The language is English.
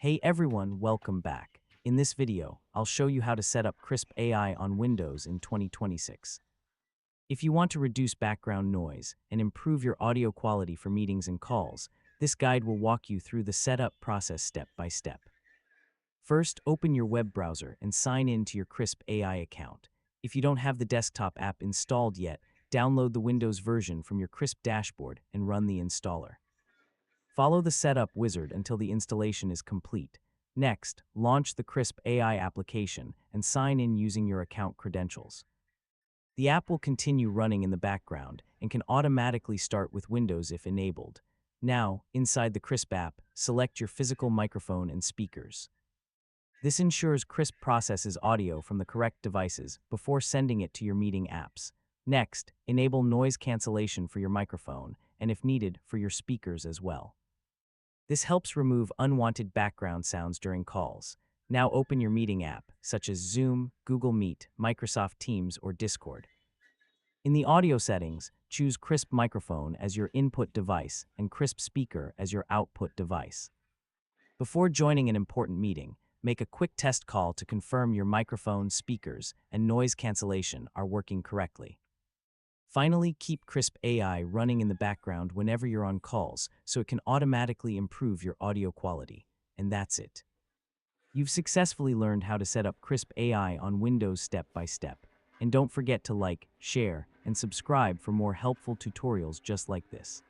Hey everyone, welcome back. In this video, I'll show you how to set up Krisp AI on Windows in 2026. If you want to reduce background noise and improve your audio quality for meetings and calls, this guide will walk you through the setup process step by step. First, open your web browser and sign in to your Krisp AI account. If you don't have the desktop app installed yet, download the Windows version from your Krisp dashboard and run the installer. Follow the setup wizard until the installation is complete. Next, launch the Krisp AI application and sign in using your account credentials. The app will continue running in the background and can automatically start with Windows if enabled. Now, inside the Krisp app, select your physical microphone and speakers. This ensures Krisp processes audio from the correct devices before sending it to your meeting apps. Next, enable noise cancellation for your microphone and, if needed, for your speakers as well. This helps remove unwanted background sounds during calls. Now open your meeting app, such as Zoom, Google Meet, Microsoft Teams, or Discord. In the audio settings, choose Krisp microphone as your input device and Krisp speaker as your output device. Before joining an important meeting, make a quick test call to confirm your microphone, speakers, and noise cancellation are working correctly. Finally, keep Krisp AI running in the background whenever you're on calls so it can automatically improve your audio quality. And that's it. You've successfully learned how to set up Krisp AI on Windows step by step. And don't forget to like, share, and subscribe for more helpful tutorials just like this.